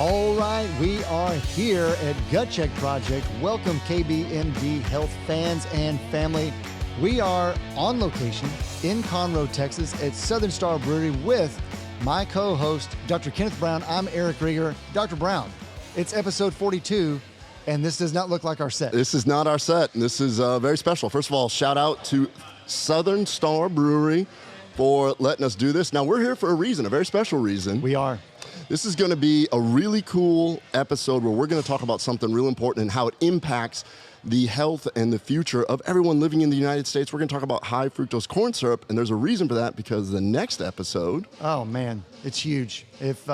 All right, we are here at Gut Check Project. Welcome, KBMD Health fans and family. We are on location in Conroe, Texas at Southern Star Brewery with my co-host, Dr. Kenneth Brown. I'm Eric Rieger. Dr. Brown, it's episode 42, and this does not look like our set. This is not our set, and this is very special. First of all, shout out to Southern Star Brewery for letting us do this. Now, we're here for a reason, a very special reason. We are. This is going to be a really cool episode where we're going to talk about something real important and how it impacts the health and the future of everyone living in the United States. We're going to talk about high fructose corn syrup, and there's a reason for that because the next episode... Oh, man, it's huge. If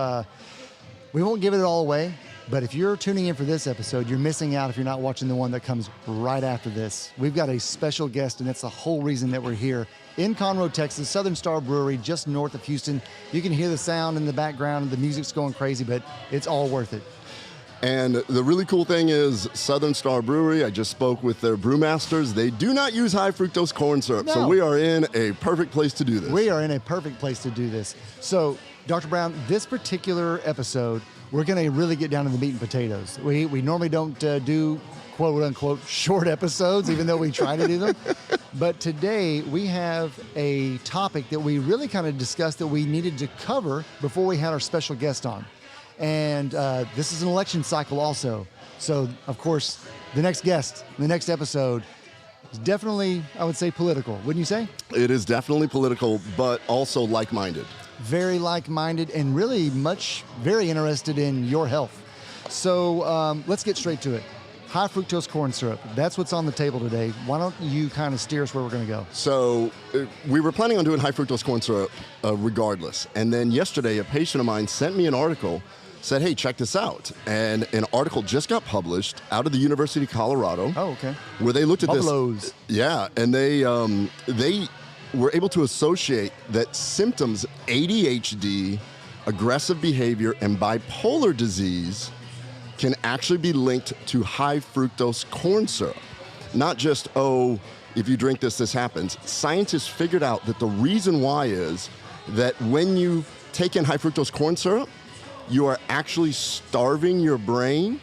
we won't give it all away, but if you're tuning in for this episode, you're missing out if you're not watching the one that comes right after this. We've got a special guest, and that's the whole reason that we're here in Conroe, Texas, Southern Star Brewery, just north of Houston. You can hear the sound in the background, the music's going crazy, but it's all worth it. And the really cool thing is Southern Star Brewery, I just spoke with their brewmasters. They do not use high fructose corn syrup. No. So we are in a perfect place to do this. We are in a perfect place to do this. So, Dr. Brown, this particular episode, we're going to really get down to the meat and potatoes. We normally don't do quote unquote short episodes, even though we try to do them. But today we have a topic that we really kind of discussed that we needed to cover before we had our special guest on. And this is an election cycle also. So, of course, the next guest, the next episode is definitely, I would say, political. Wouldn't you say? It is definitely political, but also like-minded. Very like-minded and really very interested in your health. So let's get straight to it. High fructose corn syrup. That's what's on the table today. Why don't you kind of steer us where we're going to go? So we were planning on doing high fructose corn syrup regardless. And then yesterday, a patient of mine sent me an article, said, hey, check this out. And an article just got published out of the University of Colorado. Oh, okay. Where they looked at Buffaloes. this. Yeah, and they were able to associate that symptoms, ADHD, aggressive behavior, and bipolar disease can actually be linked to high fructose corn syrup. Not just, oh, if you drink this, this happens. Scientists figured out that the reason why is that when you take in high fructose corn syrup, you are actually starving your brain.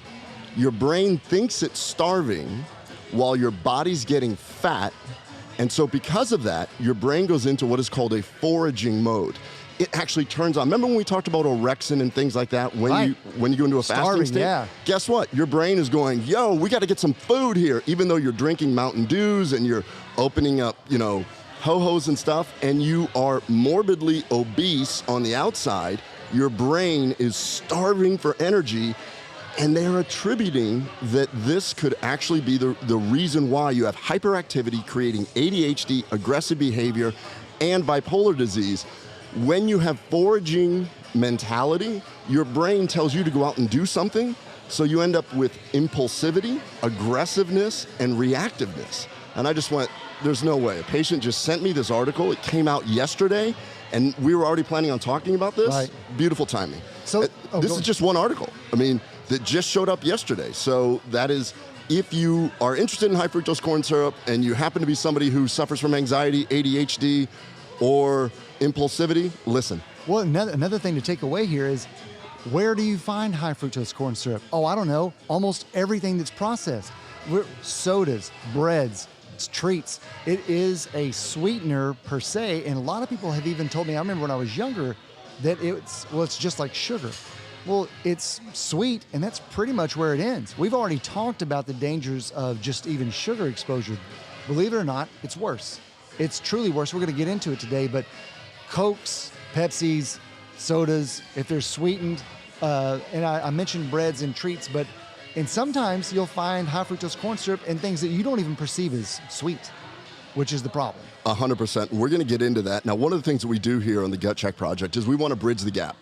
Your brain thinks it's starving while your body's getting fat. And so because of that, your brain goes into what is called a foraging mode. It actually turns on. Remember when we talked about orexin and things like that when you go into a fasting state? Yeah. Guess what? Your brain is going, yo, we got to get some food here, even though you're drinking Mountain Dews and you're opening up, ho-hos and stuff, and you are morbidly obese on the outside. Your brain is starving for energy, and they're attributing that this could actually be the reason why you have hyperactivity, creating ADHD, aggressive behavior, and bipolar disease. When you have foraging mentality, your brain tells you to go out and do something, so you end up with impulsivity, aggressiveness, and reactiveness. And I just went, there's no way. A patient just sent me this article. It came out yesterday, and we were already planning on talking about this. Right. Beautiful timing. So this is just one article. That just showed up yesterday. So that is, if you are interested in high fructose corn syrup and you happen to be somebody who suffers from anxiety, ADHD, or impulsivity, listen. Well, another thing to take away here is, where do you find high fructose corn syrup? Oh, I don't know. Almost everything that's processed. Sodas, breads, treats. It is a sweetener per se, and a lot of people have even told me, I remember when I was younger, that it's just like sugar. Well, it's sweet, and that's pretty much where it ends. We've already talked about the dangers of just even sugar exposure. Believe it or not, it's worse. It's truly worse. We're going to get into it today, but Cokes, Pepsis, sodas, if they're sweetened, and I mentioned breads and treats, and sometimes you'll find high fructose corn syrup in things that you don't even perceive as sweet, which is the problem. 100%. We're going to get into that. Now, one of the things that we do here on the Gut Check Project is we want to bridge the gap.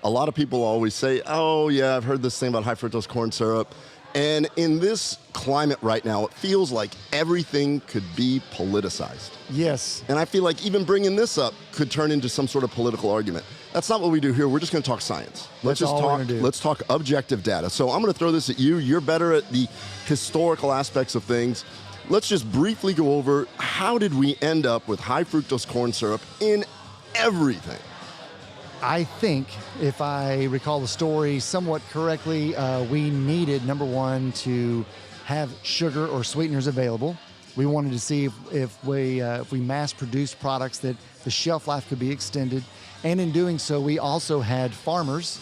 A lot of people always say, oh, yeah, I've heard this thing about high fructose corn syrup. And in this climate right now, it feels like everything could be politicized. Yes. And I feel like even bringing this up could turn into some sort of political argument. That's not what we do here. We're just going to talk science. Let's talk objective data. So I'm going to throw this at you. You're better at the historical aspects of things. Let's just briefly go over, how did we end up with high fructose corn syrup in everything? I think, if I recall the story somewhat correctly, we needed, number one, to have sugar or sweeteners available. We wanted to see if we mass-produced products that the shelf life could be extended. And in doing so, we also had farmers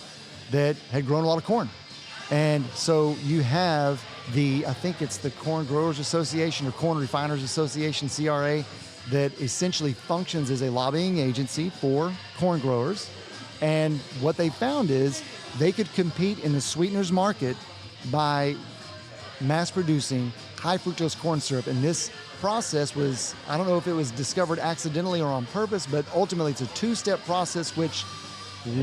that had grown a lot of corn. And so you have I think it's the Corn Growers Association or Corn Refiners Association, CRA, that essentially functions as a lobbying agency for corn growers. And what they found is they could compete in the sweeteners market by mass producing high fructose corn syrup. And this process was, I don't know if it was discovered accidentally or on purpose, but ultimately it's a two-step process, which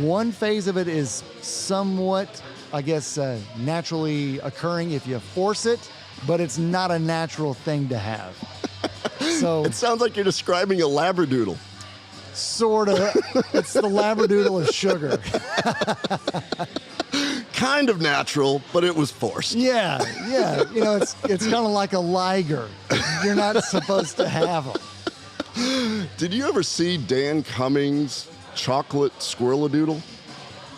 one phase of it is somewhat, I guess, naturally occurring if you force it, but it's not a natural thing to have. So It sounds like you're describing a Labradoodle. sort of, it's the Labradoodle of sugar. Kind of natural, but it was forced. Yeah. You know, it's kind of like a liger. You're not supposed to have them. Did you ever see Dan Cummings' chocolate squirreladoodle?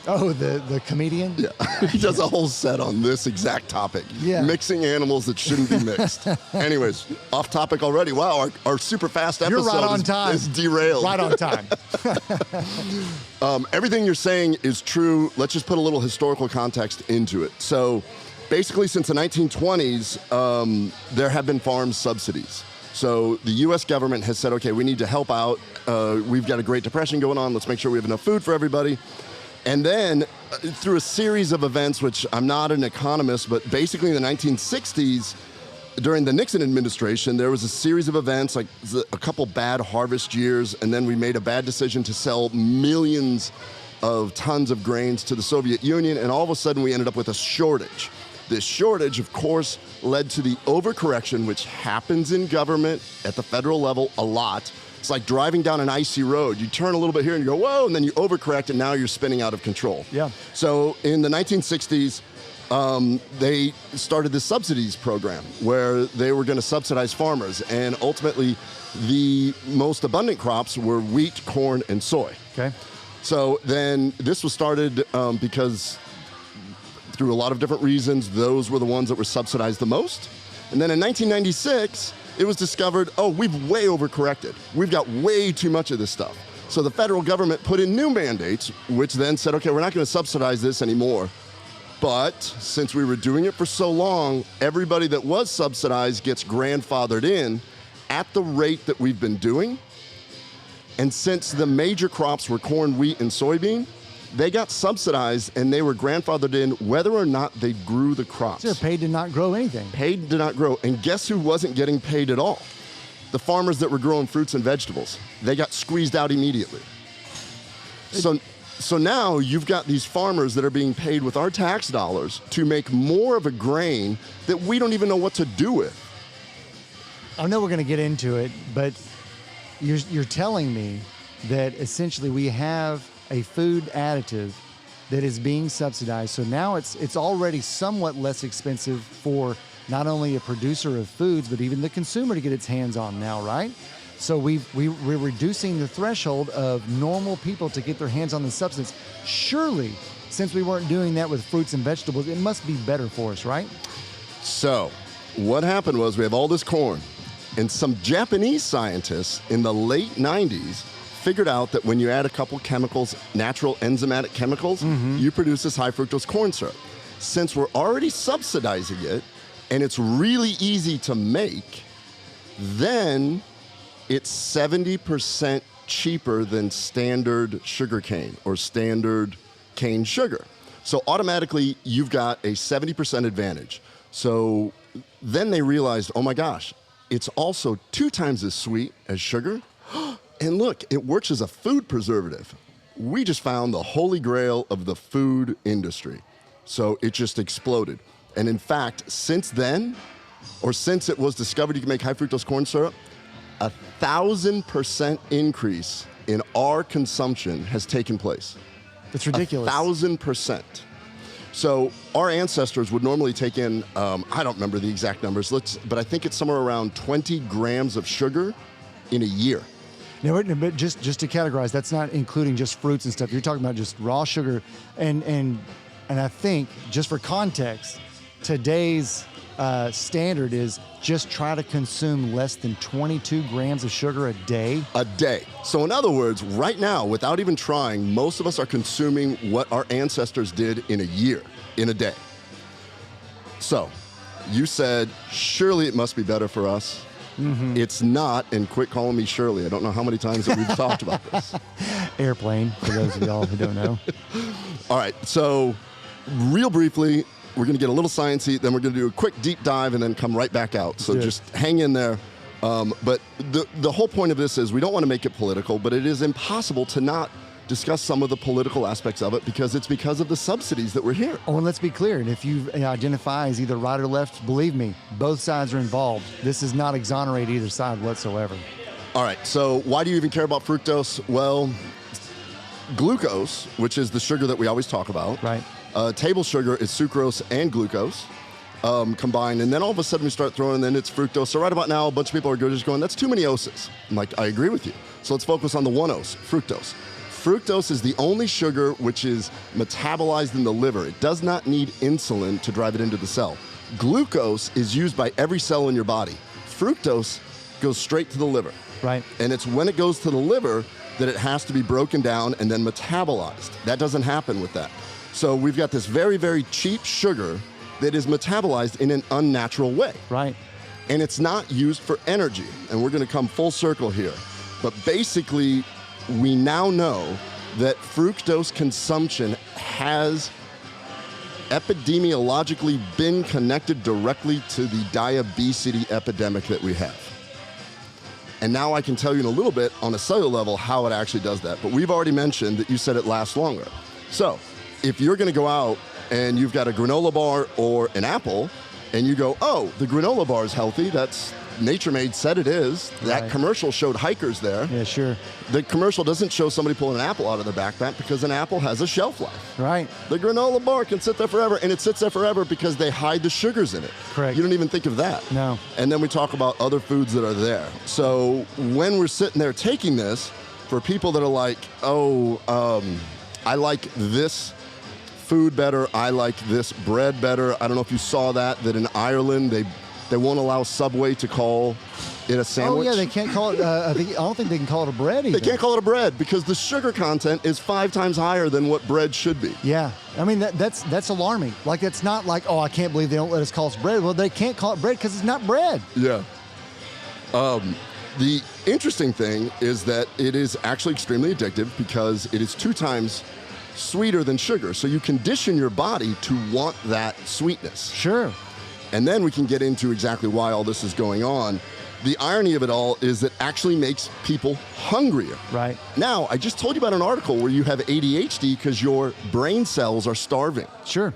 Oh, the comedian? Yeah, he does a whole set on this exact topic. Yeah. Mixing animals that shouldn't be mixed. Anyways, off topic already. Wow, our super fast episode You're right on time. is derailed. Right on time. Everything you're saying is true. Let's just put a little historical context into it. So basically since the 1920s, there have been farm subsidies. So the U.S. government has said, okay, we need to help out. We've got a Great Depression going on. Let's make sure we have enough food for everybody. And then through a series of events, which I'm not an economist, but basically in the 1960s, during the Nixon administration, there was a series of events, like a couple bad harvest years, and then we made a bad decision to sell millions of tons of grains to the Soviet Union, and all of a sudden we ended up with a shortage. This shortage, of course, led to the overcorrection, which happens in government at the federal level a lot. It's like driving down an icy road. You turn a little bit here and you go, whoa, and then you overcorrect and now you're spinning out of control. Yeah. So in the 1960s, they started the Subsidies program where they were going to subsidize farmers. And ultimately, the most abundant crops were wheat, corn, and soy. Okay. So then this was started because through a lot of different reasons, those were the ones that were subsidized the most. And then in 1996, it was discovered, oh, we've way overcorrected. We've got way too much of this stuff. So the federal government put in new mandates, which then said, okay, we're not going to subsidize this anymore. But since we were doing it for so long, everybody that was subsidized gets grandfathered in at the rate that we've been doing. And since the major crops were corn, wheat, and soybean, they got subsidized and they were grandfathered in whether or not they grew the crops. They're paid to not grow anything. Paid to not grow. And guess who wasn't getting paid at all? The farmers that were growing fruits and vegetables. They got squeezed out immediately. So now you've got these farmers that are being paid with our tax dollars to make more of a grain that we don't even know what to do with. I know we're going to get into it, but you're telling me that essentially we have a food additive that is being subsidized. So now it's already somewhat less expensive for not only a producer of foods, but even the consumer to get its hands on now, right? So we're reducing the threshold of normal people to get their hands on the substance. Surely, since we weren't doing that with fruits and vegetables, it must be better for us, right? So what happened was we have all this corn, and some Japanese scientists in the late 90s figured out that when you add a couple chemicals, natural enzymatic chemicals, you produce this high fructose corn syrup. Since we're already subsidizing it, and it's really easy to make, then it's 70% cheaper than standard sugar cane or standard cane sugar. So automatically, you've got a 70% advantage. So then they realized, oh my gosh, it's also 2 times as sweet as sugar. And look, it works as a food preservative. We just found the holy grail of the food industry. So it just exploded. And in fact, since then, or since it was discovered you can make high fructose corn syrup, 1,000% increase in our consumption has taken place. It's ridiculous. 1,000%. So our ancestors would normally take in, I don't remember the exact numbers, but I think it's somewhere around 20 grams of sugar in a year. No, but just to categorize, that's not including just fruits and stuff. You're talking about just raw sugar, and I think just for context, today's standard is just try to consume less than 22 grams of sugar a day. A day. So in other words, right now, without even trying, most of us are consuming what our ancestors did in a year, in a day. So you said, surely it must be better for us. Mm-hmm. It's not, and quit calling me Shirley. I don't know how many times that we've talked about this. Airplane, for those of y'all who don't know. All right, so real briefly, we're going to get a little sciencey, then we're going to do a quick deep dive and then come right back out. So just hang in there. But the whole point of this is we don't want to make it political, but it is impossible to not discuss some of the political aspects of it because it's because of the subsidies that we're here. Oh, and let's be clear, and if you identify as either right or left, believe me, both sides are involved. This does not exonerate either side whatsoever. All right, so why do you even care about fructose? Well, glucose, which is the sugar that we always talk about. Right. Table sugar is sucrose and glucose combined, and then all of a sudden we start throwing in it's fructose. So right about now, a bunch of people are just going, that's too many oses. I'm like, I agree with you. So let's focus on the one ose, fructose. Fructose is the only sugar which is metabolized in the liver. It does not need insulin to drive it into the cell. Glucose is used by every cell in your body. Fructose goes straight to the liver. Right. And it's when it goes to the liver that it has to be broken down and then metabolized. That doesn't happen with that. So we've got this very, very cheap sugar that is metabolized in an unnatural way. Right. And it's not used for energy. And we're going to come full circle here. But basically, we now know that fructose consumption has epidemiologically been connected directly to the diabetes epidemic that we have. And now I can tell you in a little bit on a cellular level how it actually does that. But we've already mentioned that you said it lasts longer. So if you're going to go out and you've got a granola bar or an apple and you go, oh, the granola bar is healthy, that's Nature Made said it is. That Right. commercial showed hikers there. Yeah, sure. The commercial doesn't show somebody pulling an apple out of their backpack because an apple has a shelf life. Right. The granola bar can sit there forever, and it sits there forever because they hide the sugars in it. Correct. You don't even think of that. No. And then we talk about other foods that are there. So when we're sitting there taking this, for people that are like, I like this food better, I like this bread better. I don't know if you saw that in Ireland, they won't allow Subway to call it a sandwich. Oh, yeah, they can't call it, I don't think they can call it a bread either. They can't call it a bread because the sugar content is 5 times higher than what bread should be. Yeah, I mean, that's alarming. Like, it's not like, oh, I can't believe they don't let us call it bread. Well, they can't call it bread because it's not bread. Yeah. The interesting thing is that it is actually extremely addictive because it is 2 times sweeter than sugar. So you condition your body to want that sweetness. Sure. And then we can get into exactly why all this is going on. The irony of it all is it actually makes people hungrier. Right. Now, I just told you about an article where you have ADHD because your brain cells are starving. Sure.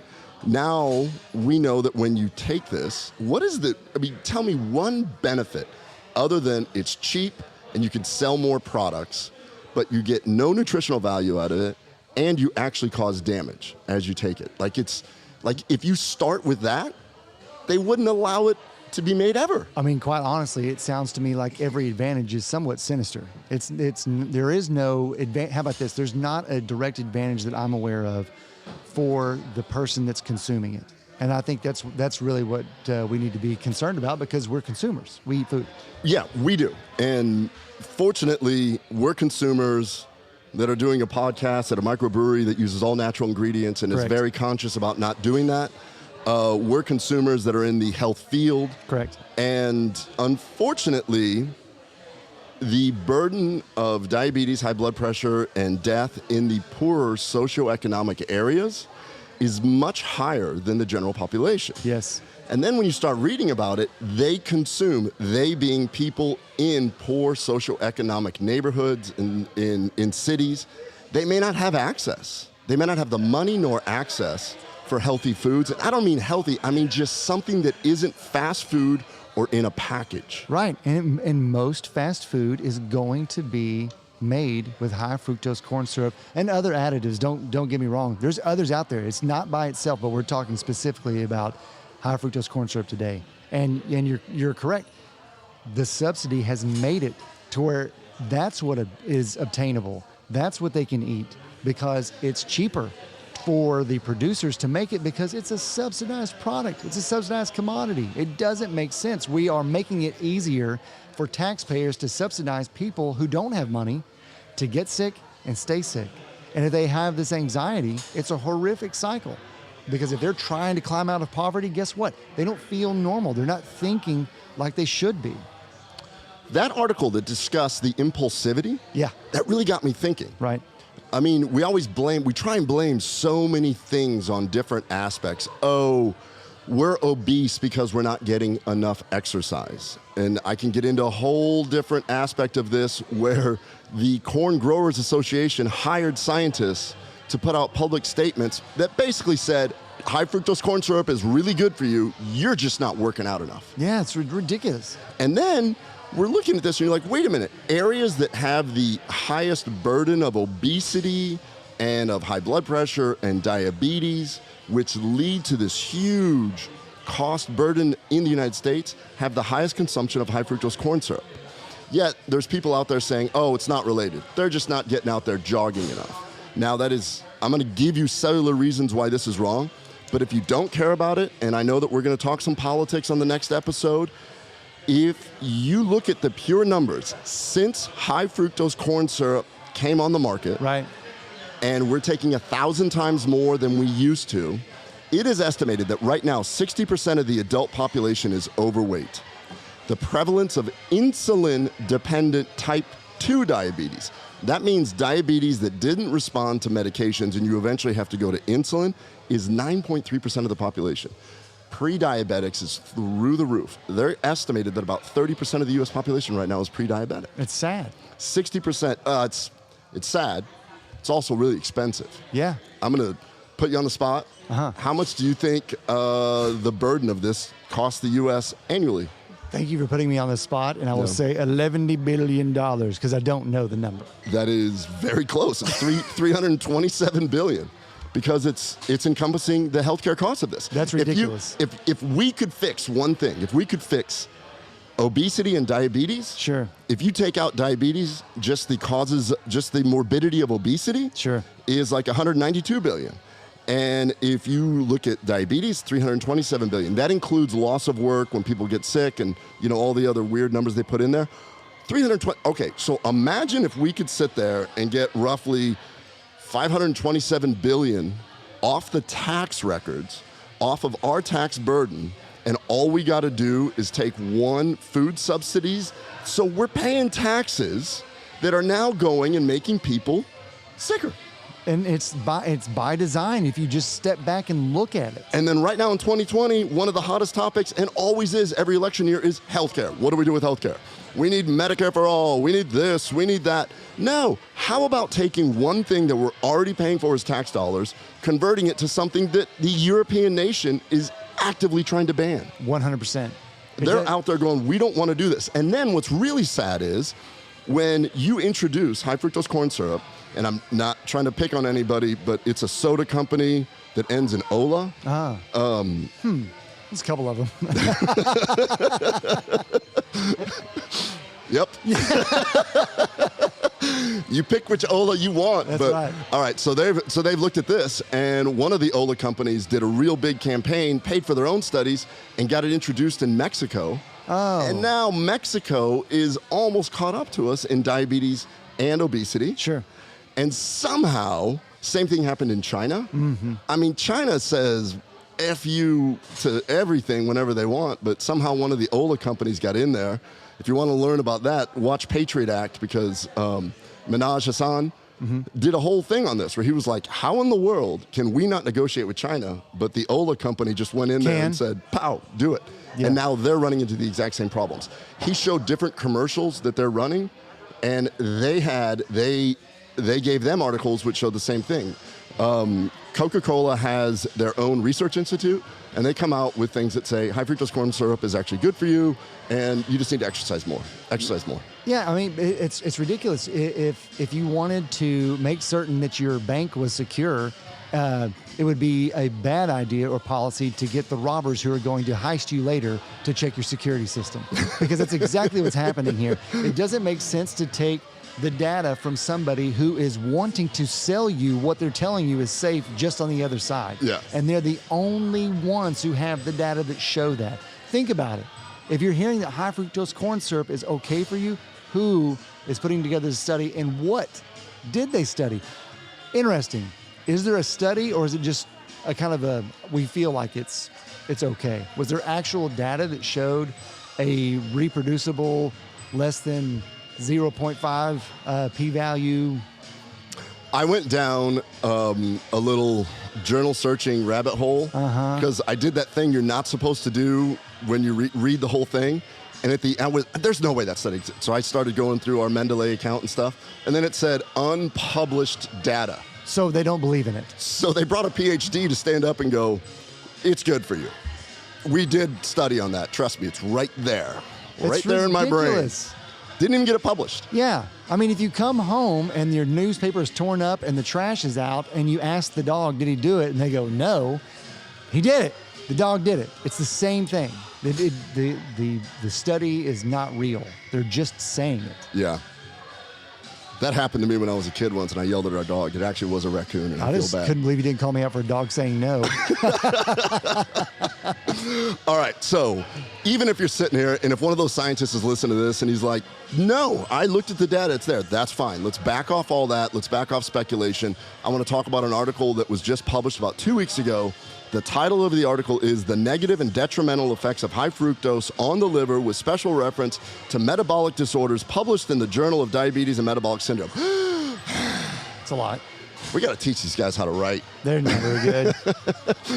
Now, we know that when you take this, tell me one benefit other than it's cheap and you can sell more products, but you get no nutritional value out of it and you actually cause damage as you take it. Like if you start with that, they wouldn't allow it to be made ever. I mean, quite honestly, it sounds to me like every advantage is somewhat sinister. There is no advantage. How about this? There's not a direct advantage that I'm aware of for the person that's consuming it. And I think that's really what we need to be concerned about because we're consumers. We eat food. Yeah, we do. And fortunately, we're consumers that are doing a podcast at a microbrewery that uses all natural ingredients and Correct. is very conscious about not doing that. We're consumers that are in the health field. Correct. And unfortunately, the burden of diabetes, high blood pressure, and death in the poorer socioeconomic areas is much higher than the general population. Yes. And then when you start reading about it, they being people in poor socioeconomic neighborhoods, in cities, they may not have access. They may not have the money nor access for healthy foods. And I don't mean healthy, I mean just something that isn't fast food or in a package. Right. And most fast food is going to be made with high fructose corn syrup and other additives. Don't get me wrong. There's others out there. It's not by itself, but we're talking specifically about high fructose corn syrup today. And you're correct. The subsidy has made it to where That's what is obtainable. That's what they can eat because it's cheaper for the producers to make it because it's a subsidized product. It's a subsidized commodity. It doesn't make sense. We are making it easier for taxpayers to subsidize people who don't have money to get sick and stay sick. And if they have this anxiety, it's a horrific cycle. Because if they're trying to climb out of poverty, guess what? They don't feel normal. They're not thinking like they should be. That article that discussed the impulsivity, that really got me thinking. Right. I mean, we try and blame so many things on different aspects. Oh, we're obese because we're not getting enough exercise. And I can get into a whole different aspect of this where the Corn Growers Association hired scientists to put out public statements that basically said, high fructose corn syrup is really good for you, you're just not working out enough. Yeah, it's ridiculous. And then we're looking at this and you're like, wait a minute, areas that have the highest burden of obesity and of high blood pressure and diabetes, which lead to this huge cost burden in the United States, have the highest consumption of high fructose corn syrup. Yet there's people out there saying, oh, it's not related. They're just not getting out there jogging enough. Now I'm gonna give you cellular reasons why this is wrong, but if you don't care about it, and I know that we're gonna talk some politics on the next episode, if you look at the pure numbers, since high fructose corn syrup came on the market, right, and we're taking 1,000 times more than we used to, it is estimated that right now 60% of the adult population is overweight. The prevalence of insulin-dependent type 2 diabetes, that means diabetes that didn't respond to medications and you eventually have to go to insulin, is 9.3% of the population. Pre-diabetics is through the roof. They're estimated that about 30% of the US population right now is pre-diabetic. It's sad. 60%, it's sad. It's also really expensive. Yeah. I'm gonna put you on the spot. How much do you think the burden of this costs the US annually? Thank you for putting me on the spot, and I will say $11 billion because I don't know the number. That is very close. It's 327 billion, because it's encompassing the healthcare cost of this. That's ridiculous. If we could fix one thing, if we could fix obesity and diabetes, sure. If you take out diabetes, just the morbidity of obesity, sure, is like 192 billion. And if you look at diabetes, 327 billion. That includes loss of work when people get sick and all the other weird numbers they put in there. 320. Okay, so imagine if we could sit there and get roughly 527 billion off the tax records, off of our tax burden, and all we got to do is take one, food subsidies. So we're paying taxes that are now going and making people sicker. And it's by design if you just step back and look at it. And then right now in 2020, one of the hottest topics, and always is every election year, is healthcare. What do we do with healthcare? We need Medicare for all. We need this. We need that. No. How about taking one thing that we're already paying for as tax dollars, converting it to something that the European nation is actively trying to ban? 100%. They're out there going, we don't want to do this. And then what's really sad is when you introduce high fructose corn syrup, and I'm not trying to pick on anybody, but it's a soda company that ends in Ola. There's a couple of them. Yep. You pick which Ola you want. That's right. All right, so they've looked at this, and one of the Ola companies did a real big campaign, paid for their own studies, and got it introduced in Mexico. Oh. And now Mexico is almost caught up to us in diabetes and obesity. Sure. And somehow, same thing happened in China. Mm-hmm. I mean, China says F you to everything whenever they want, but somehow one of the Ola companies got in there. If you want to learn about that, watch Patriot Act, because Minhaj Hassan did a whole thing on this where he was like, how in the world can we not negotiate with China? But the Ola company just went in there and said, pow, do it. Yeah. And now they're running into the exact same problems. He showed different commercials that they're running, and they gave them articles which showed the same thing. CocaCola has their own research institute, and they come out with things that say high fructose corn syrup is actually good for you, and you just need to exercise more. Exercise more. Yeah, I mean, it's ridiculous. If you wanted to make certain that your bank was secure, it would be a bad idea or policy to get the robbers who are going to heist you later to check your security system, because that's exactly what's happening here. It doesn't make sense to take the data from somebody who is wanting to sell you what they're telling you is safe just on the other side. Yeah. And they're the only ones who have the data that show that. Think about it. If you're hearing that high fructose corn syrup is okay for you, who is putting together the study and what did they study? Interesting. Is there a study, or is it just a kind of a, we feel like it's okay? Was there actual data that showed a reproducible less than 0.5 p-value? I went down a little journal searching rabbit hole because I did that thing you're not supposed to do when you read the whole thing. And at the end, there's no way that study exists. So I started going through our Mendeley account and stuff. And then it said unpublished data. So they don't believe in it. So they brought a PhD to stand up and go, it's good for you. We did study on that. Trust me, it's right there. Right there in my brain. Didn't even get it published. Yeah. I mean, if you come home and your newspaper is torn up and the trash is out and you ask the dog, did he do it? And they go, no, he did it. The dog did it. It's the same thing. The study is not real. They're just saying it. Yeah. That happened to me when I was a kid once, and I yelled at our dog. It actually was a raccoon, and I feel bad. Couldn't believe you didn't call me out for a dog saying no. All right, so even if you're sitting here, and if one of those scientists is listening to this, and he's like, no, I looked at the data, it's there, that's fine. Let's back off all that. Let's back off speculation. I want to talk about an article that was just published about 2 weeks ago. The title of the article is The Negative and Detrimental Effects of High Fructose on the Liver, with special reference to metabolic disorders, published in the Journal of Diabetes and Metabolic Syndrome. It's a lot. We got to teach these guys how to write. They're not very good.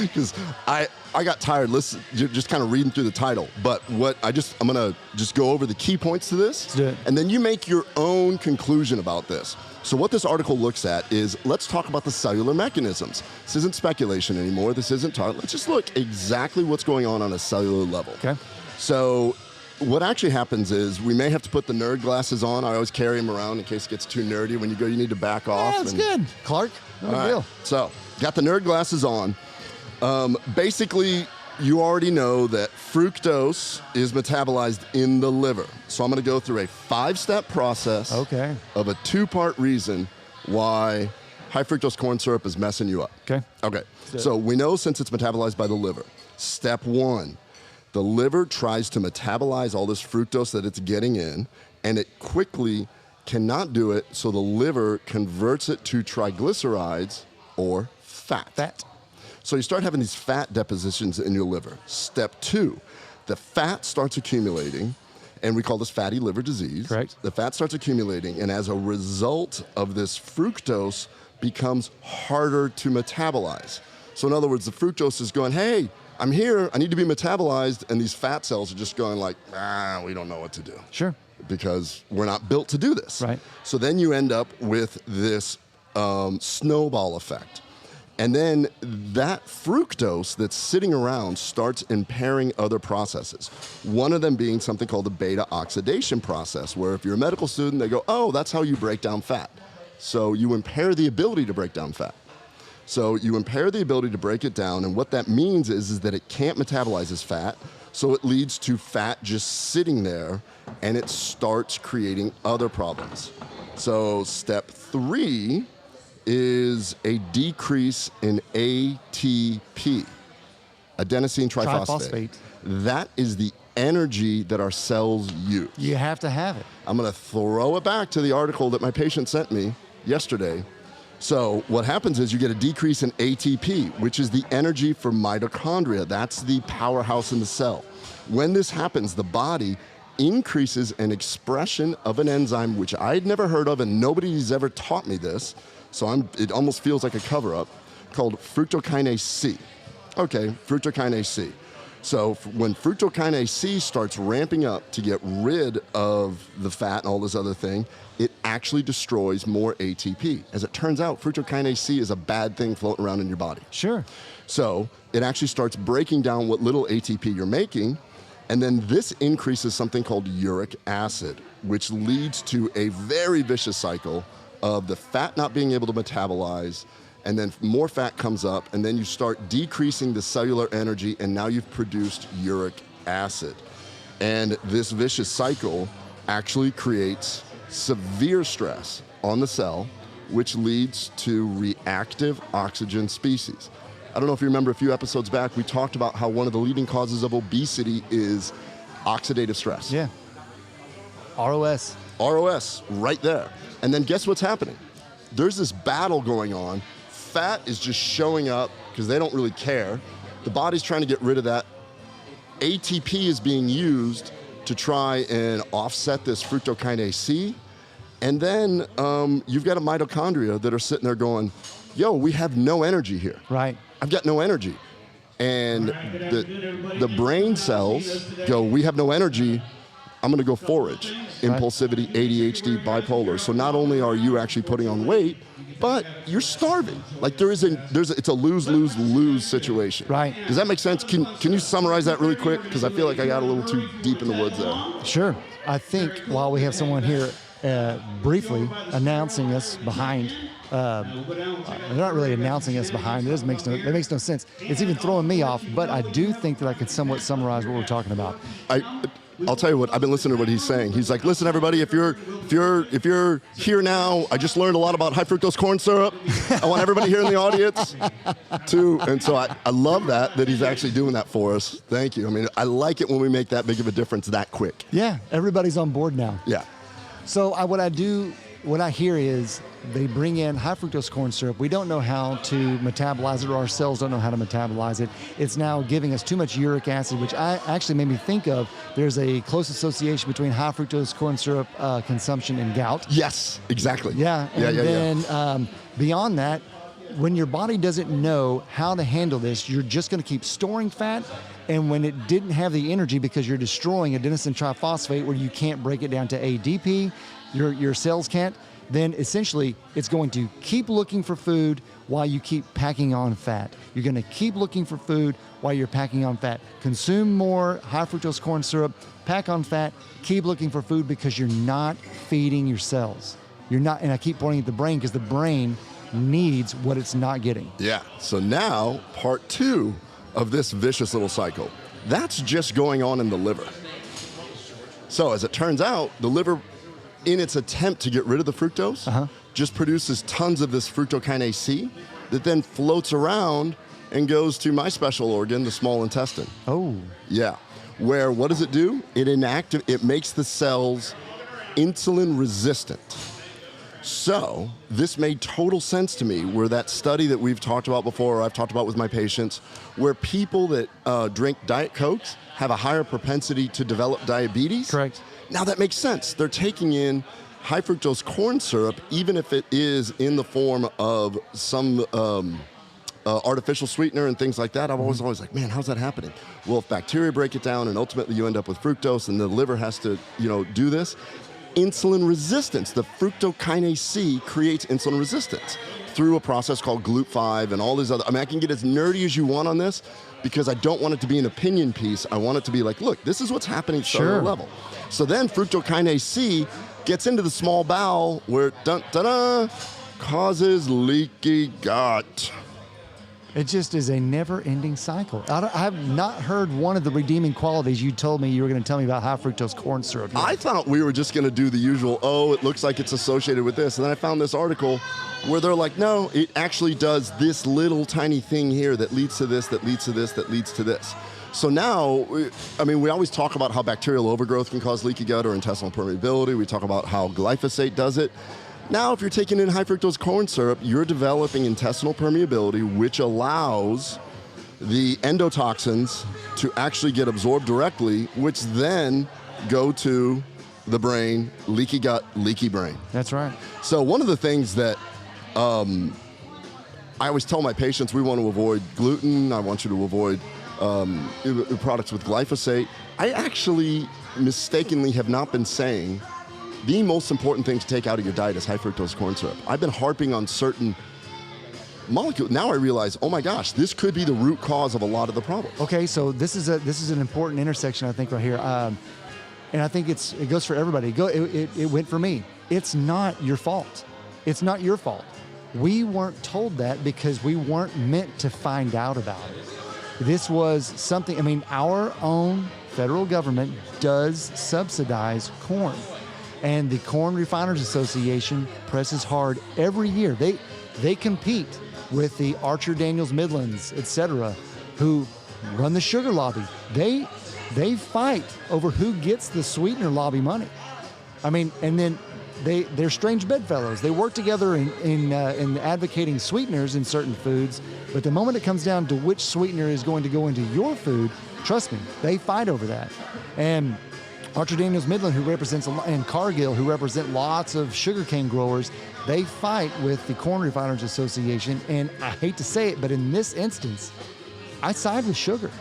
Because I got tired just kind of reading through the title. But I'm going to just go over the key points to this. Let's do it. And then you make your own conclusion about this. So what this article looks at is, let's talk about the cellular mechanisms. This isn't speculation anymore. This isn't talk. Let's just look exactly what's going on a cellular level. Okay. So what actually happens is, we may have to put the nerd glasses on. I always carry them around in case it gets too nerdy. When you go, you need to back off. Yeah, that's good. Clark, no big deal. So got the nerd glasses on. Basically, you already know that fructose is metabolized in the liver. So I'm going to go through a 5-step process of a 2-part reason why high fructose corn syrup is messing you up. Okay. So we know, since it's metabolized by the liver, step 1, the liver tries to metabolize all this fructose that it's getting in, and it quickly cannot do it, so the liver converts it to triglycerides, or fat. So you start having these fat depositions in your liver. Step 2, the fat starts accumulating, and we call this fatty liver disease. Correct. The fat starts accumulating, and as a result of this, fructose becomes harder to metabolize. So in other words, the fructose is going, hey, I'm here, I need to be metabolized, and these fat cells are just going like, we don't know what to do. Sure. Because we're not built to do this. Right. So then you end up with this snowball effect. And then that fructose that's sitting around starts impairing other processes. One of them being something called the beta oxidation process, where if you're a medical student, they go, oh, that's how you break down fat. So you impair the ability to break down fat. So you impair the ability to break it down, and what that means is that it can't metabolize as fat, so it leads to fat just sitting there, and it starts creating other problems. So step 3 is a decrease in ATP, adenosine triphosphate. That is the energy that our cells use. You have to have it. I'm going to throw it back to the article that my patient sent me yesterday. So what happens is you get a decrease in ATP, which is the energy for mitochondria. That's the powerhouse in the cell. When this happens, the body increases an expression of an enzyme which I'd never heard of, and nobody's ever taught me this. So it almost feels like a cover-up, called fructokinase C. Okay, fructokinase C. So when fructokinase C starts ramping up to get rid of the fat and all this other thing, it actually destroys more ATP. As it turns out, fructokinase C is a bad thing floating around in your body. Sure. So it actually starts breaking down what little ATP you're making, and then this increases something called uric acid, which leads to a very vicious cycle of the fat not being able to metabolize, and then more fat comes up, and then you start decreasing the cellular energy, and now you've produced uric acid. And this vicious cycle actually creates severe stress on the cell, which leads to reactive oxygen species. I don't know if you remember a few episodes back, we talked about how one of the leading causes of obesity is oxidative stress. Yeah. ROS. ROS, right there. And then guess what's happening? There's this battle going on. Fat is just showing up because they don't really care. The body's trying to get rid of that. ATP is being used to try and offset this fructokinase C. And then you've got a mitochondria that are sitting there going, yo, we have no energy here. Right. I've got no energy. And the brain cells go, we have no energy, I'm gonna go forage. Impulsivity, ADHD, bipolar. So not only are you actually putting on weight, but you're starving. Like it's a lose-lose-lose situation. Right. Does that make sense? Can you summarize that really quick? Because I feel like I got a little too deep in the woods there. Sure. I think while we have someone here briefly announcing us behind, they're not really announcing us behind. It makes no sense. It's even throwing me off, but I do think that I could somewhat summarize what we're talking about. I'll tell you what, I've been listening to what he's saying. He's like, listen, everybody, if you're here now, I just learned a lot about high fructose corn syrup. I want everybody here in the audience to, and so I love that he's actually doing that for us. Thank you. I mean, I like it when we make that big of a difference that quick. Yeah, everybody's on board now. Yeah. So what I hear is they bring in high fructose corn syrup. We don't know how to metabolize it, or our cells don't know how to metabolize it. It's now giving us too much uric acid, which actually made me think of there's a close association between high fructose corn syrup consumption and gout. Yes, exactly. Yeah, and then beyond that, when your body doesn't know how to handle this, you're just going to keep storing fat. And when it didn't have the energy because you're destroying adenosine triphosphate where you can't break it down to ADP, your cells can't, then essentially it's going to keep looking for food while you keep packing on fat. You're going to keep looking for food while you're packing on fat. Consume more high fructose corn syrup, pack on fat, keep looking for food because you're not feeding your cells. You're not, and I keep pointing at the brain because the brain needs what it's not getting. Yeah, so now part 2 of this vicious little cycle. That's just going on in the liver. So as it turns out, the liver, in its attempt to get rid of the fructose, just produces tons of this fructokinase C that then floats around and goes to my special organ, the small intestine. Oh. Yeah, where what does it do? It makes the cells insulin resistant. So this made total sense to me, where that study that we've talked about before, or I've talked about with my patients, where people that drink Diet Cokes have a higher propensity to develop diabetes. Correct. Now that makes sense. They're taking in high fructose corn syrup, even if it is in the form of some artificial sweetener and things like that. I'm always like, man, how's that happening? Well, if bacteria break it down and ultimately you end up with fructose and the liver has to, do this, insulin resistance, the fructokinase C creates insulin resistance through a process called GLUT5 and all these other, I can get as nerdy as you want on this because I don't want it to be an opinion piece. I want it to be like, look, this is what's happening at cellular level. So then fructokinase C gets into the small bowel where it causes leaky gut. It just is a never-ending cycle. I have not heard one of the redeeming qualities you told me you were going to tell me about high fructose corn syrup. I thought we were just going to do the usual, it looks like it's associated with this. And then I found this article where they're like, no, it actually does this little tiny thing here that leads to this, that leads to this, that leads to this. So now, we always talk about how bacterial overgrowth can cause leaky gut or intestinal permeability. We talk about how glyphosate does it. Now, if you're taking in high fructose corn syrup, you're developing intestinal permeability, which allows the endotoxins to actually get absorbed directly, which then go to the brain, leaky gut, leaky brain. That's right. So one of the things that I always tell my patients, we want to avoid gluten. I want you to avoid products with glyphosate. I actually mistakenly have not been saying the most important thing to take out of your diet is high fructose corn syrup. I've been harping on certain molecules. Now I realize, oh my gosh, this could be the root cause of a lot of the problems. Okay, so this is an important intersection, I think, right here. And I think it goes for everybody. It went for me. It's not your fault. It's not your fault. We weren't told that because we weren't meant to find out about it. This was something, I mean, our own federal government does subsidize corn. And the Corn Refiners Association presses hard every year. They compete with the Archer Daniels Midlands, et cetera, who run the sugar lobby. They fight over who gets the sweetener lobby money. I mean, and then they're strange bedfellows. They work together in advocating sweeteners in certain foods, but the moment it comes down to which sweetener is going to go into your food, trust me, they fight over that. And Archer Daniels Midland, who represents, and Cargill, who represent lots of sugarcane growers, they fight with the Corn Refiners Association. And I hate to say it, but in this instance, I side with sugar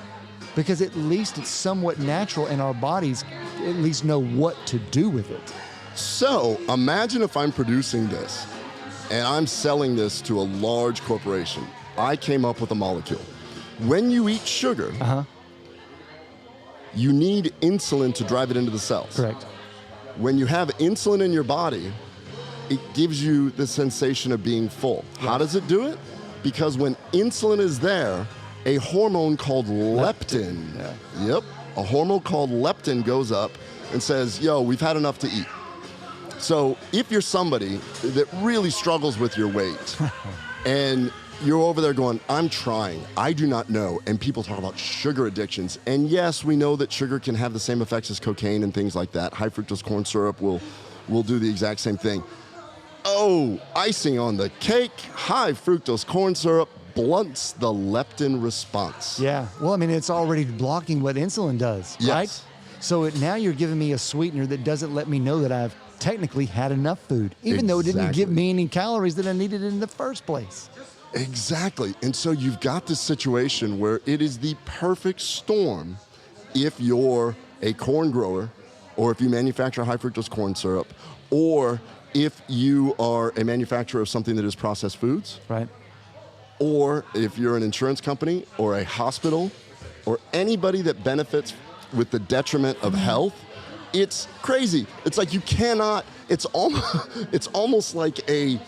because at least it's somewhat natural and our bodies at least know what to do with it. So imagine if I'm producing this and I'm selling this to a large corporation. I came up with a molecule. When you eat sugar, you need insulin to drive it into the cells. Correct. When you have insulin in your body, it gives you the sensation of being full. Yeah. How does it do it? Because when insulin is there, a hormone called leptin, a hormone called leptin goes up and says, yo, we've had enough to eat. So if you're somebody that really struggles with your weight and you're over there going, I'm trying, I do not know, and people talk about sugar addictions, and yes, we know that sugar can have the same effects as cocaine and things like that. High fructose corn syrup will do the exact same thing. Oh, icing on the cake, high fructose corn syrup blunts the leptin response. Yeah, well, I mean, it's already blocking what insulin does, right? So now you're giving me a sweetener that doesn't let me know that I've technically had enough food, even though it didn't give me any calories that I needed in the first place. Exactly. And so you've got this situation where it is the perfect storm if you're a corn grower, or if you manufacture high fructose corn syrup, or if you are a manufacturer of something that is processed foods. Right. Or if you're an insurance company or a hospital or anybody that benefits with the detriment of health. It's crazy. It's like you cannot, it's almost like a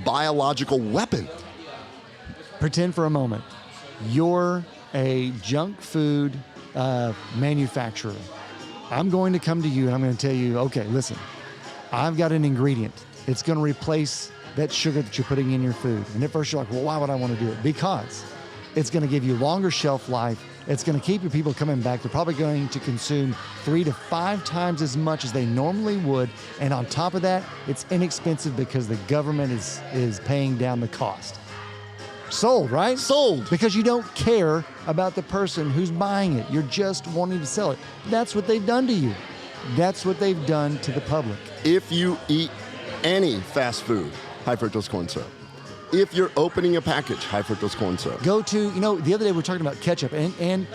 biological weapon. Pretend for a moment you're a junk food manufacturer. I'm going to come to you and I'm going to tell you, okay, listen, I've got an ingredient. It's going to replace that sugar that you're putting in your food. And at first you're like, well, why would I want to do it? Because it's going to give you longer shelf life. It's going to keep your people coming back. They're probably going to consume 3 to 5 times as much as they normally would. And on top of that, it's inexpensive because the government is paying down the cost. Sold, right? Sold. Because you don't care about the person who's buying it. You're just wanting to sell it. That's what they've done to you. That's what they've done to the public. If you eat any fast food, high fructose corn syrup. If you're opening a package, high fructose corn syrup. Go to, the other day we were talking about ketchup, and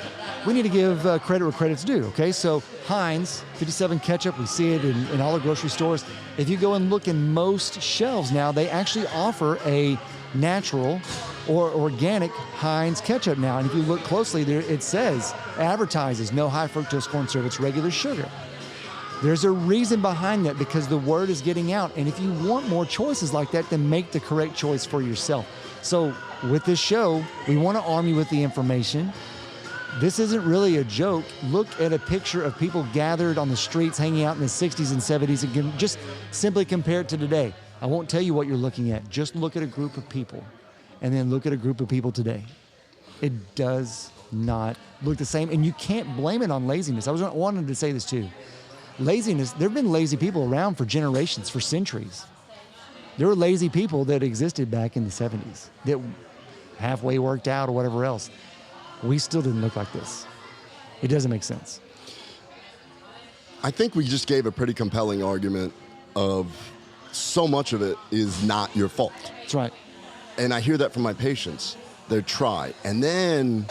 we need to give credit where credit's due, okay? So Heinz 57 ketchup, we see it in all the grocery stores. If you go and look in most shelves now, they actually offer a natural or organic Heinz ketchup now. And if you look closely there, it says, advertises no high fructose corn syrup, it's regular sugar. There's a reason behind that because the word is getting out. And if you want more choices like that, then make the correct choice for yourself. So with this show, we want to arm you with the information. This isn't really a joke. Look at a picture of people gathered on the streets, hanging out in the 60s and 70s, and just simply compare it to today. I won't tell you what you're looking at. Just look at a group of people and then look at a group of people today. It does not look the same. And you can't blame it on laziness. I wanted to say this too. Laziness, there have been lazy people around for generations, for centuries. There were lazy people that existed back in the 70s that halfway worked out or whatever else. We still didn't look like this. It doesn't make sense. I think we just gave a pretty compelling argument of so much of it is not your fault. That's right. And I hear that from my patients. They try. And then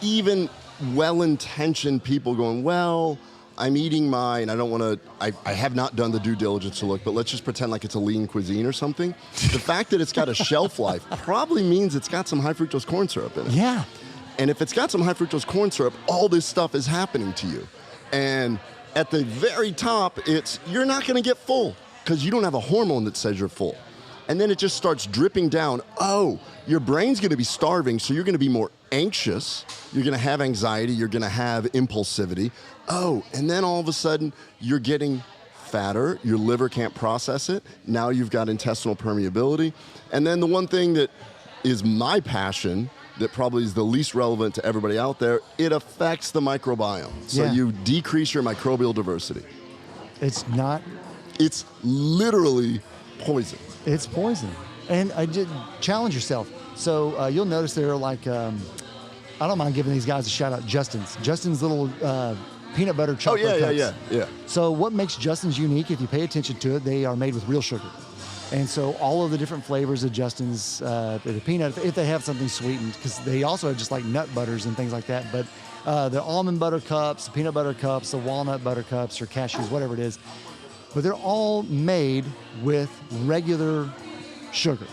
even well-intentioned people going, well, I'm eating mine. I don't want to, I have not done the due diligence to look, but let's just pretend like it's a lean cuisine or something. The fact that it's got a shelf life probably means it's got some high fructose corn syrup in it. Yeah. And if it's got some high fructose corn syrup, all this stuff is happening to you. And at the very top, you're not going to get full because you don't have a hormone that says you're full. and then it just starts dripping down. Oh, your brain's gonna be starving, so you're gonna be more anxious, you're gonna have anxiety, you're gonna have impulsivity. Oh, and then all of a sudden, you're getting fatter, your liver can't process it, now you've got intestinal permeability. And then the one thing that is my passion, that probably is the least relevant to everybody out there, it affects the microbiome. So you decrease your microbial diversity. It's not... It's literally poison. It's poison. And I did challenge yourself. So you'll notice there are like, I don't mind giving these guys a shout out, Justin's little peanut butter chocolate cups. Yeah. So what makes Justin's unique, if you pay attention to it, they are made with real sugar. And so all of the different flavors of Justin's, the peanut, if they have something sweetened, because they also have just like nut butters and things like that, but the almond butter cups, the peanut butter cups, the walnut butter cups or cashews, whatever it is, but they're all made with regular sugar.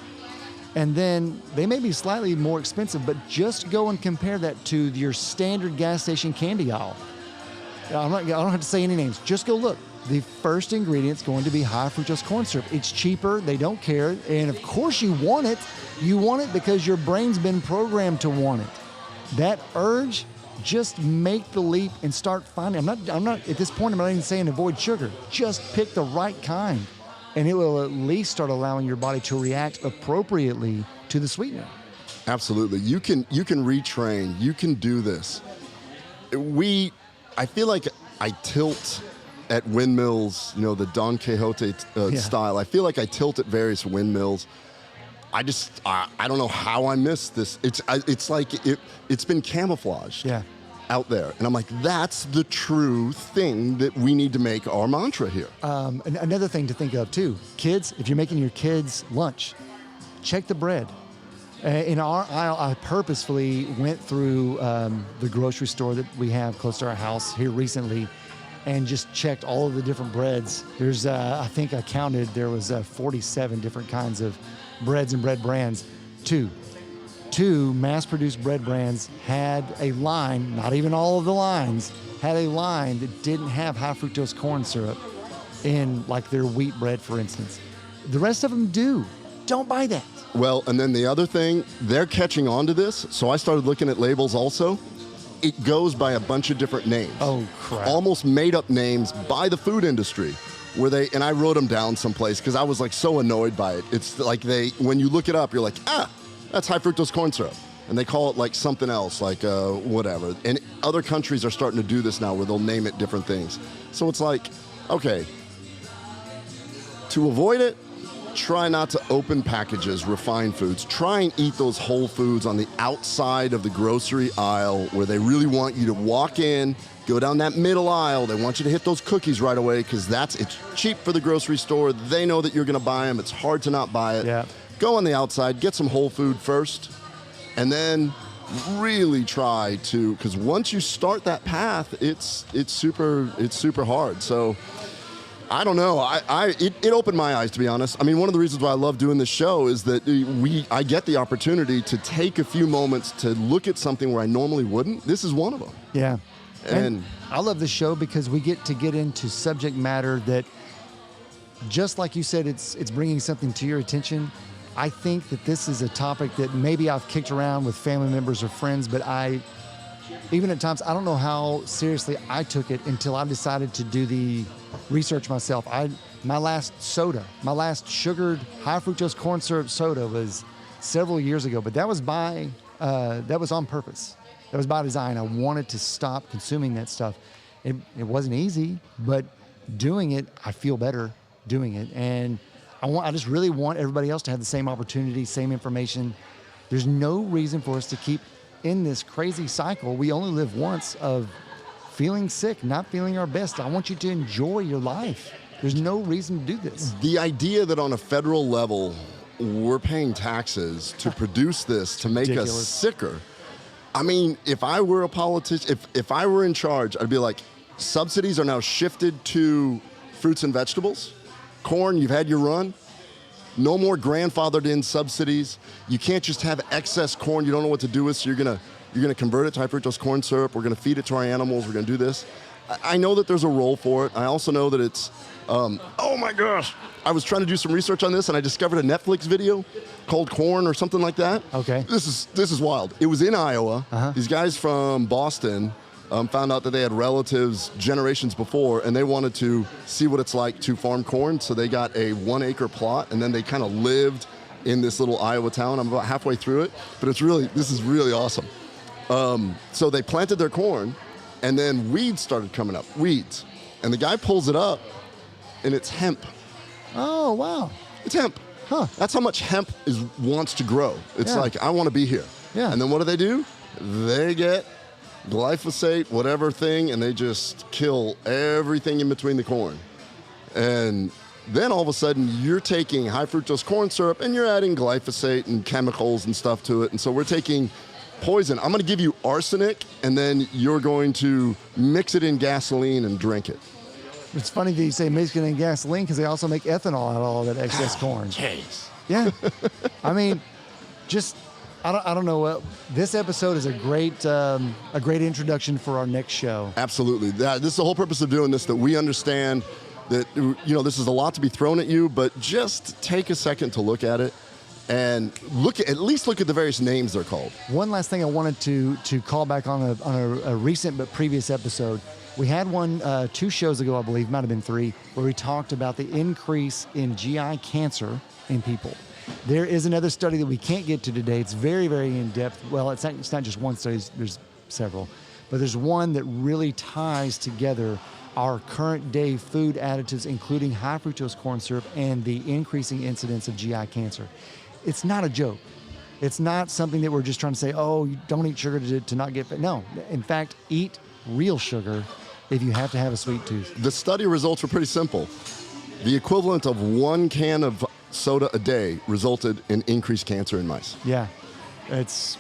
And then they may be slightly more expensive, but just go and compare that to your standard gas station candy aisle. I don't have to say any names. Just go look. The first ingredient's going to be high fructose corn syrup. It's cheaper. They don't care. And of course you want it. You want it because your brain's been programmed to want it. That urge, just make the leap and start finding. I'm not at this point, I'm not even saying avoid sugar. Just pick the right kind. And it will at least start allowing your body to react appropriately to the sweetener. Absolutely. You can retrain. You can do this. I feel like I tilt at windmills, the Don Quixote style. I feel like I tilt at various windmills. I don't know how I missed this. It's like it's been camouflaged out there. And I'm like, that's the true thing that we need to make our mantra here. Another thing to think of too, kids, if you're making your kids lunch, check the bread. In our aisle, I purposefully went through the grocery store that we have close to our house here recently and just checked all of the different breads. There's, I think I counted, there was 47 different kinds of breads and bread brands. Two mass-produced bread brands had a line, not even all of the lines, had a line that didn't have high fructose corn syrup in like their wheat bread, for instance. The rest of them do. Don't buy that. Well, and then the other thing, they're catching on to this, so I started looking at labels also. It goes by a bunch of different names. Oh, crap. Almost made-up names by the food industry, and I wrote them down someplace because I was like so annoyed by it. It's like when you look it up, you're like, that's high fructose corn syrup. And they call it like something else, like whatever. And other countries are starting to do this now where they'll name it different things. So it's like, okay, to avoid it, try not to open packages, refined foods. Try and eat those whole foods on the outside of the grocery aisle where they really want you to walk in, go down that middle aisle. They want you to hit those cookies right away because it's cheap for the grocery store. They know that you're going to buy them. It's hard to not buy it. Yeah. Go on the outside, get some whole food first, and then really try to, because once you start that path, it's super hard. So I don't know. It opened my eyes, to be honest. I mean, one of the reasons why I love doing this show is that I get the opportunity to take a few moments to look at something where I normally wouldn't. This is one of them. Yeah. And I love this show because we get to get into subject matter that, just like you said, it's bringing something to your attention. I think that this is a topic that maybe I've kicked around with family members or friends, but even at times, I don't know how seriously I took it until I decided to do the research myself. My last sugared high fructose corn syrup soda was several years ago, but that was on purpose. That was by design. I wanted to stop consuming that stuff. It wasn't easy, but doing it, I feel better doing it. And I just really want everybody else to have the same opportunity, same information. There's no reason for us to keep in this crazy cycle. We only live once of feeling sick, not feeling our best. I want you to enjoy your life. There's no reason to do this. The idea that on a federal level, we're paying taxes to produce this, to make us sicker. I mean, if I were a politician, if I were in charge, I'd be like, subsidies are now shifted to fruits and vegetables. Corn, you've had your run. No more grandfathered in subsidies. You can't just have excess corn you don't know what to do with, so you're gonna convert it to high fructose corn syrup. We're gonna feed it to our animals. We're gonna do this. I know that there's a role for it. I also know that it's, oh my gosh. I was trying to do some research on this, and I discovered a Netflix video called Corn or something like that. Okay. This is wild. It was in Iowa. These guys from Boston found out that they had relatives generations before, and they wanted to see what it's like to farm corn. So they got a 1 acre plot, and then they kind of lived in this little Iowa town. I'm about halfway through it, but this is really awesome. So they planted their corn, and then weeds started coming up, weeds. And the guy pulls it up, and it's hemp. Oh, wow. It's hemp. Huh. That's how much hemp wants to grow. It's like, I want to be here. Yeah. And then what do? They get glyphosate, whatever thing, and they just kill everything in between the corn. And then all of a sudden, you're taking high fructose corn syrup, and you're adding glyphosate and chemicals and stuff to it. And so we're taking poison. I'm going to give you arsenic, and then you're going to mix it in gasoline and drink it. It's funny that you say mix it in gasoline because they also make ethanol out of all that excess corn. Jeez. Yeah. I mean, I don't know what this episode is a great introduction for our next show. Absolutely. This is the whole purpose of doing this, that we understand that, this is a lot to be thrown at you, but just take a second to look at it and at least look at the various names they're called. One last thing I wanted to call back on a recent but previous episode. We had one 2 shows ago, I believe, might have been 3, where we talked about the increase in GI cancer in people. There is another study that we can't get to today. It's very, very in-depth. Well, it's not just one study. There's several. But there's one that really ties together our current day food additives, including high fructose corn syrup, and the increasing incidence of GI cancer. It's not a joke. It's not something that we're just trying to say, oh, you don't eat sugar to not get fat. No. In fact, eat real sugar if you have to have a sweet tooth. The study results were pretty simple. The equivalent of 1 can of soda a day resulted in increased cancer in mice. Yeah, it's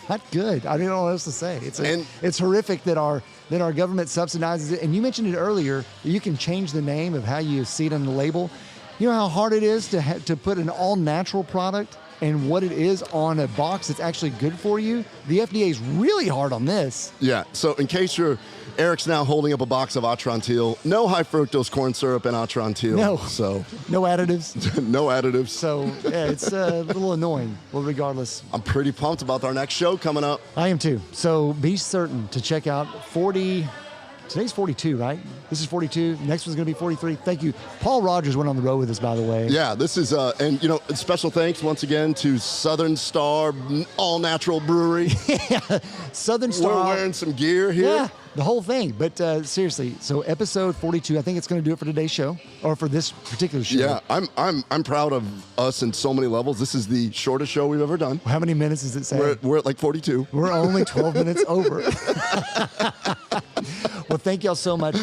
not good. I don't know what else to say. It's horrific that our government subsidizes it. And you mentioned it earlier. You can change the name of how you see it on the label. You know how hard it is to put an all-natural product and what it is on a box that's actually good for you? The FDA is really hard on this. Yeah, so in case Eric's now holding up a box of Atrantil. No high fructose corn syrup in Atrantil. No. So no additives. No additives. So yeah, it's a little annoying. Well, regardless. I'm pretty pumped about our next show coming up. I am too. So be certain to check out 40. Today's 42, right? This is 42. Next one's going to be 43. Thank you. Paul Rogers went on the road with us, by the way. Yeah, this is, special thanks once again to Southern Star All-Natural Brewery. Yeah, Southern Star. We're wearing some gear here. Yeah, the whole thing. But seriously, so episode 42, I think it's going to do it for today's show, or for this particular show. Yeah, I'm proud of us in so many levels. This is the shortest show we've ever done. How many minutes does it say? We're at like 42. We're only 12 minutes over. Well, thank y'all so much.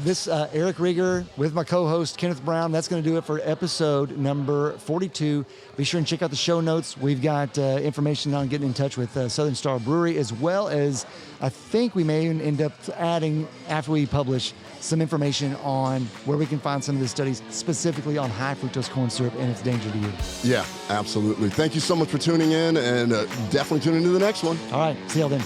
This Eric Rieger with my co-host Kenneth Brown. That's going to do it for episode number 42. Be sure and check out the show notes. We've got information on getting in touch with Southern Star Brewery, as well as I think we may even end up adding, after we publish, some information on where we can find some of the studies specifically on high fructose corn syrup and its danger to you. Yeah, absolutely. Thank you so much for tuning in, and definitely tune into the next one. All right. See y'all then.